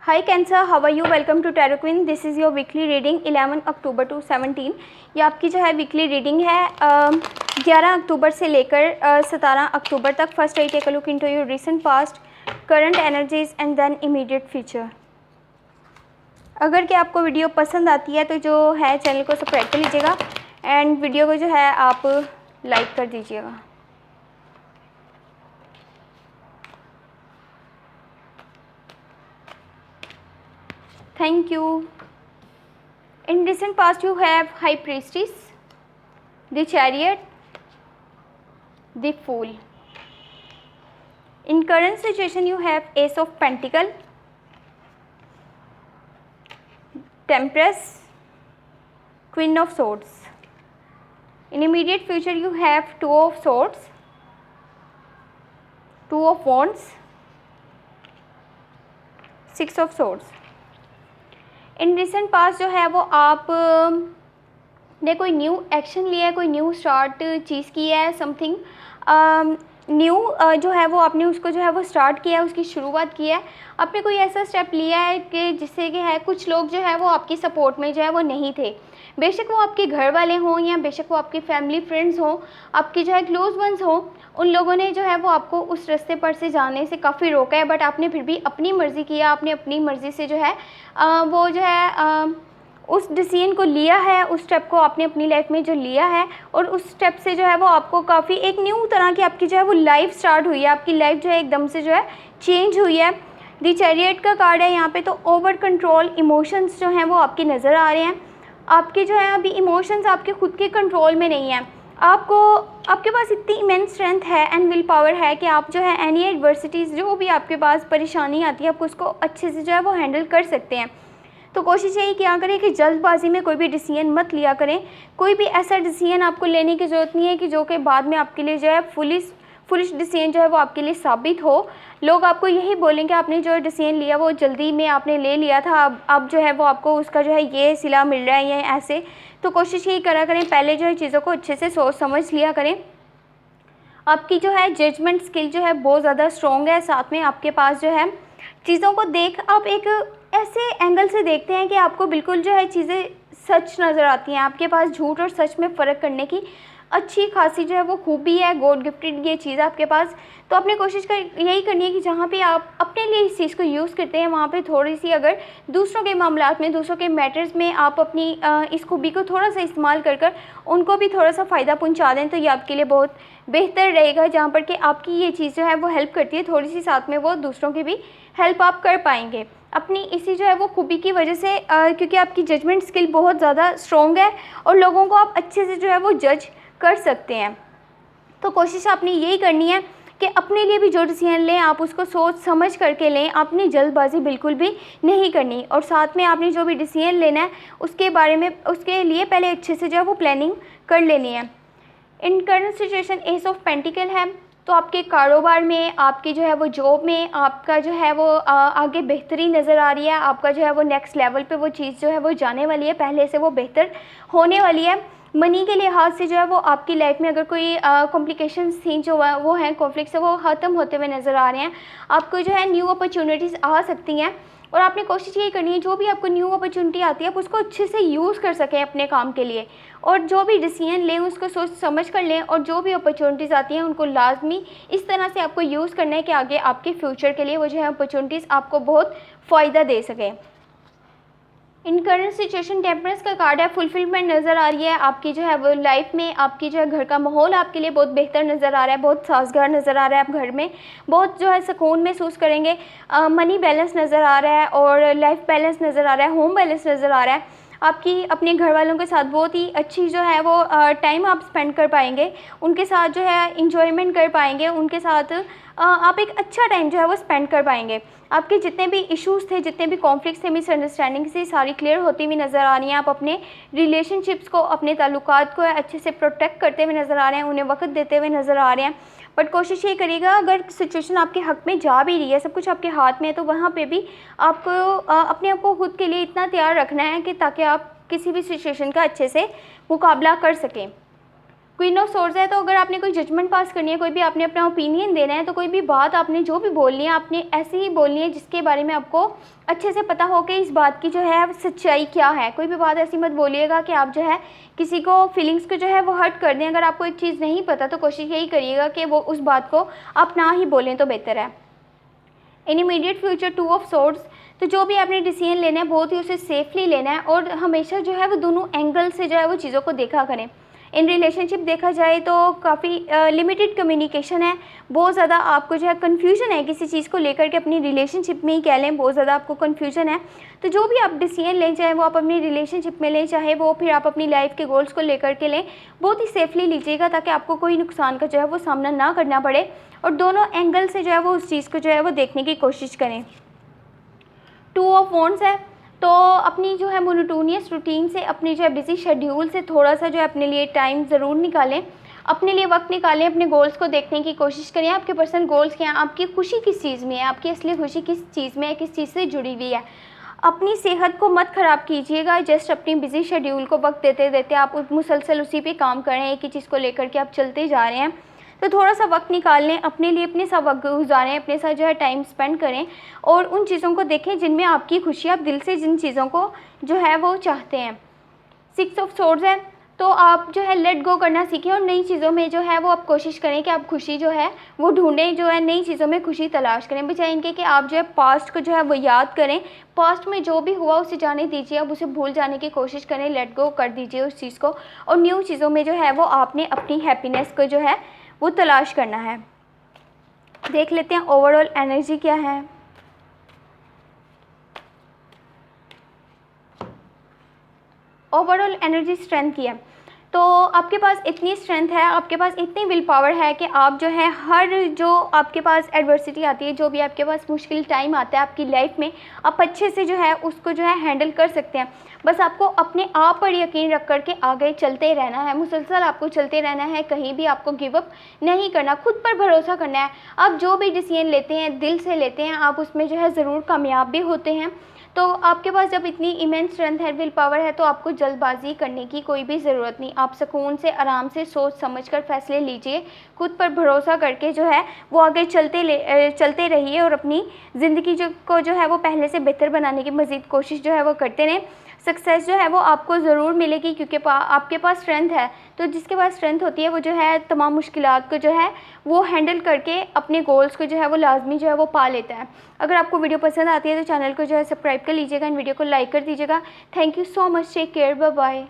Hi Cancer, how are you? Welcome to Tarot Queen. This is your weekly reading 11 October to 17। ये आपकी जो है weekly reading है 11 अक्टूबर से लेकर 17 अक्टूबर तक। First I take a look into your recent past, current energies and then immediate future. अगर कि आपको वीडियो पसंद आती है तो जो है चैनल को सब्सक्राइब कर लीजिएगा एंड वीडियो को जो है आप लाइक कर दीजिएगा। Thank you. In recent past you have High Priestess, the Chariot, the Fool. In current situation you have Ace of Pentacle, Temperance, Queen of Swords. In immediate future you have Two of Swords, Two of Wands, Six of Swords. In recent past जो है वो आप ने कोई new action लिया है, कोई new start चीज़ की है, समथिंग न्यू जो है वो आपने उसको जो है वो स्टार्ट किया है, उसकी शुरुआत की है। आपने कोई ऐसा स्टेप लिया है कि जिससे कि है कुछ लोग जो है वो आपकी सपोर्ट में जो है वो नहीं थे, बेशक वो आपके घर वाले हों या बेशक वो आपके फैमिली फ्रेंड्स हों, आपके जो है क्लोज वंस हों, उन लोगों ने जो है वो आपको उस रास्ते पर से जाने से काफ़ी रोका है। बट आपने फिर भी अपनी मर्ज़ी किया, आपने अपनी मर्ज़ी से जो है वो जो है उस डिसीजन को लिया है, उस स्टेप को आपने अपनी लाइफ में जो लिया है और उस स्टेप से जो है वो आपको काफ़ी एक न्यू तरह की आपकी जो है वो लाइफ स्टार्ट हुई है। आपकी लाइफ जो है एकदम से जो है चेंज हुई है। दी चैरियट का कार्ड है यहाँ पे, तो ओवर कंट्रोल इमोशंस जो हैं वो आपकी नज़र आ रहे हैं। आपके जो है अभी इमोशंस आपके खुद के कंट्रोल में नहीं है। आपके पास इतनी इमेंस स्ट्रेंथ है एंड विल पावर है कि आप जो है एनी एडवर्सिटीज़ जो भी आपके पास परेशानी आती है आप उसको अच्छे से जो है वो हैंडल कर सकते हैं। तो कोशिश यही किया करें कि जल्दबाजी में कोई भी डिसीजन मत लिया करें। कोई भी ऐसा डिसीजन आपको लेने की ज़रूरत नहीं है कि जो कि बाद में आपके लिए जो है फुलिश डिसीजन जो है वो आपके लिए साबित हो। लोग आपको यही बोलेंगे आपने जो डिसीजन लिया वो जल्दी में आपने ले लिया था, अब जो है वो आपको उसका जो है ये सिला मिल रहा है या ऐसे। तो कोशिश यही करा करें, पहले जो है चीज़ों को अच्छे से सोच समझ लिया करें। आपकी जो है जजमेंट स्किल जो है बहुत ज़्यादा स्ट्रॉन्ग है। साथ में आपके पास जो है चीज़ों को देख आप एक ऐसे एंगल से देखते हैं कि आपको बिल्कुल जो है चीज़ें सच नज़र आती हैं। आपके पास झूठ और सच में फ़र्क करने की अच्छी खासी जो है वो खूबी है, गॉड गिफ्टेड ये चीज़ आपके पास। तो आपने कोशिश यही करनी है कि जहाँ पे आप अपने लिए इस चीज़ को यूज़ करते हैं वहाँ पे थोड़ी सी अगर दूसरों के मामलात में, दूसरों के मैटर्स में आप अपनी इस खूबी को थोड़ा सा इस्तेमाल कर उनको भी थोड़ा सा फ़ायदा पहुँचा दें तो ये आपके लिए बहुत बेहतर रहेगा। जहाँ पर कि आपकी ये चीज़ जो है वो हेल्प करती है थोड़ी सी, साथ में वो दूसरों की भी हेल्प आप कर पाएंगे अपनी इसी जो है वो खूबी की वजह से, क्योंकि आपकी जजमेंट स्किल बहुत ज़्यादा स्ट्रॉन्ग है और लोगों को आप अच्छे से जो है वो जज कर सकते हैं। तो कोशिश आपने यही करनी है कि अपने लिए भी जो डिसीजन लें आप उसको सोच समझ करके लें, आपने जल्दबाजी बिल्कुल भी नहीं करनी। और साथ में आपने जो भी डिसीजन लेना है उसके बारे में, उसके लिए पहले अच्छे से जो है वो प्लानिंग कर लेनी है। In current situation ace of pentacle है, तो आपके कारोबार में, आपकी जो है वो जॉब में आपका जो है वो आगे बेहतरी नज़र आ रही है। आपका जो है वो नेक्स्ट लेवल पे वो चीज़ जो है वो जाने वाली है, पहले से वो बेहतर होने वाली है। मनी के लिहाज से जो है वो आपकी लाइफ में अगर कोई कॉम्प्लिकेशंस थी जो वो हैं कॉन्फ्लिक्ट से, वो ख़त्म होते हुए नज़र आ रहे हैं। आपको जो है न्यू अपॉर्चुनिटीज़ आ सकती हैं और आपने कोशिश यही करनी है जो भी आपको न्यू अपॉर्चुनिटी आती है आप उसको अच्छे से यूज़ कर सकें अपने काम के लिए, और जो भी डिसीजन लें उसको सोच समझ कर लें, और जो भी अपॉर्चुनिटीज़ आती हैं उनको लाजमी इस तरह से आपको यूज़ करना है कि आगे आपके फ्यूचर के लिए वो जो है अपॉर्चुनिटीज़ आपको बहुत फ़ायदा दे सकें। इन करंट सिचुएशन टेम्परेंस का कार्ड है, फुलफिलमेंट नज़र आ रही है। आपकी जो है वो लाइफ में आपकी जो है घर का माहौल आपके लिए बहुत बेहतर नज़र आ रहा है, बहुत साजगार नज़र आ रहा है। आप घर में बहुत जो है सुकून महसूस करेंगे। मनी बैलेंस नज़र आ रहा है और लाइफ बैलेंस नज़र आ रहा है, होम बैलेंस नज़र आ रहा है। आपकी अपने घर वालों के साथ बहुत ही अच्छी जो है वो टाइम आप स्पेंड कर पाएंगे, उनके साथ जो है इंजॉयमेंट कर पाएंगे, उनके साथ आप एक अच्छा टाइम जो है वो स्पेंड कर पाएंगे। आपके जितने भी इश्यूज़ थे, जितने भी कॉन्फ्लिक्ट्स थे, मिसअंडरस्टैंडिंग से सारी क्लियर होती हुई नज़र आ रही हैं। आप अपने रिलेशनशिप्स को, अपने ताल्लुकात को अच्छे से प्रोटेक्ट करते हुए नज़र आ रहे हैं, उन्हें वक्त देते हुए नज़र आ रहे हैं। बट कोशिश ये करिएगा अगर सिचुएशन आपके हक़ में जा भी रही है, सब कुछ आपके हाथ में है, तो वहाँ पे भी आपको अपने आप को खुद के लिए इतना तैयार रखना है कि ताकि आप किसी भी सिचुएशन का अच्छे से मुकाबला कर सकें। क्वीन ऑफ सोर्ड्स है, तो अगर आपने कोई जजमेंट पास करनी है, कोई भी आपने अपना ओपिनियन देना है, तो कोई भी बात आपने जो भी बोलनी है आपने ऐसे ही बोलनी है जिसके बारे में आपको अच्छे से पता हो कि इस बात की जो है सच्चाई क्या है। कोई भी बात ऐसी मत बोलिएगा कि आप जो है किसी को फीलिंग्स को जो है वो हर्ट कर दें। अगर आपको एक चीज़ नहीं पता तो कोशिश यही करिएगा कि वो उस बात को आप ना ही बोलें तो बेहतर है। इन immediate future two of swords, तो जो भी आपने डिसीजन लेना है बहुत ही उसे सेफली लेना है और हमेशा जो है वो दोनों एंगल से जो है वो चीज़ों को देखा करें। इन रिलेशनशिप देखा जाए तो काफ़ी लिमिटेड कम्युनिकेशन है, बहुत ज़्यादा आपको जो है कन्फ्यूजन है किसी चीज़ को लेकर के, अपनी रिलेशनशिप में ही कह लें बहुत ज़्यादा आपको कन्फ्यूजन है। तो जो भी आप डिसीजन लें, चाहे वो आप अपनी रिलेशनशिप में लें, चाहे वो फिर आप अपनी लाइफ के गोल्स को लेकर के लें, बहुत ही सेफली लीजिएगा ताकि आपको कोई नुकसान का जो है वो सामना ना करना पड़े और दोनों एंगल से जो है वो उस चीज़ को जो है वो देखने की कोशिश करें। टू ऑफ वॉन्ड्स है, तो अपनी जो है मोनोटोनियस रूटीन से, अपनी जो है बिजी शेड्यूल से थोड़ा सा जो है अपने लिए टाइम ज़रूर निकालें, अपने लिए वक्त निकालें, अपने गोल्स को देखने की कोशिश करें। आपके पर्सनल गोल्स क्या हैं, आपकी खुशी किस चीज़ में है, आपकी असली खुशी किस चीज़ में है, किस चीज़ से जुड़ी हुई है। अपनी सेहत को मत ख़राब कीजिएगा, जस्ट अपनी बिजी शेड्यूल को वक्त देते देते आप मुसलसल उसी पे काम कर रहे हैं, एक ही चीज़ को लेकर के आप चलते जा रहे हैं। तो थोड़ा सा वक्त निकाल लें अपने लिए, अपने साथ वक्त गुजारें, अपने साथ जो है टाइम स्पेंड करें और उन चीज़ों को देखें जिनमें आपकी खुशी, आप दिल से जिन चीज़ों को जो है वो चाहते हैं। सिक्स ऑफ सोर्ड्स है, तो आप जो है लेट गो करना सीखें और नई चीज़ों में जो है वो आप कोशिश करें कि आप खुशी जो है वो ढूंढें, जो है नई चीज़ों में खुशी तलाश करें, बजाय इनके कि आप जो है पास्ट को जो है वो याद करें। पास्ट में जो भी हुआ उसे जाने दीजिए, अब उसे भूल जाने की कोशिश करें, लेट गो कर दीजिए उस चीज़ को और न्यू चीज़ों में जो है वो आपने अपनी हैप्पीनेस को जो है वो तलाश करना है। देख लेते हैं ओवरऑल एनर्जी क्या है। ओवरऑल एनर्जी स्ट्रेंथ की है, तो आपके पास इतनी स्ट्रेंथ है, आपके पास इतनी विल पावर है कि आप जो है हर जो आपके पास एडवर्सिटी आती है, जो भी आपके पास मुश्किल टाइम आता है आपकी लाइफ में, आप अच्छे से जो है उसको जो है हैंडल कर सकते हैं। बस आपको अपने आप पर यकीन रख कर के आगे चलते रहना है, मुसलसल आपको चलते रहना है, कहीं भी आपको गिव अप नहीं करना, खुद पर भरोसा करना है। आप जो भी डिसीजन लेते हैं दिल से लेते हैं, आप उसमें जो है ज़रूर कामयाब भी होते हैं। तो आपके पास जब इतनी इमेंस स्ट्रेंथ है, विल पावर है, तो आपको जल्दबाजी करने की कोई भी ज़रूरत नहीं। आप सुकून से आराम से सोच समझकर फैसले लीजिए, खुद पर भरोसा करके जो है वो आगे चलते रहिए और अपनी ज़िंदगी को जो है वो पहले से बेहतर बनाने की मज़ीद कोशिश जो है वो करते रहें। सक्सेस जो है वो आपको ज़रूर मिलेगी क्योंकि आपके पास स्ट्रेंथ है। तो जिसके पास स्ट्रेंथ होती है वो जो है तमाम मुश्किलात को जो है वो हैंडल करके अपने गोल्स को जो है वो लाजमी जो है वो पा लेता है। अगर आपको वीडियो पसंद आती है तो चैनल को जो है सब्सक्राइब कर लीजिएगा, इन वीडियो को लाइक कर दीजिएगा। Thank you so much, take care, bye bye.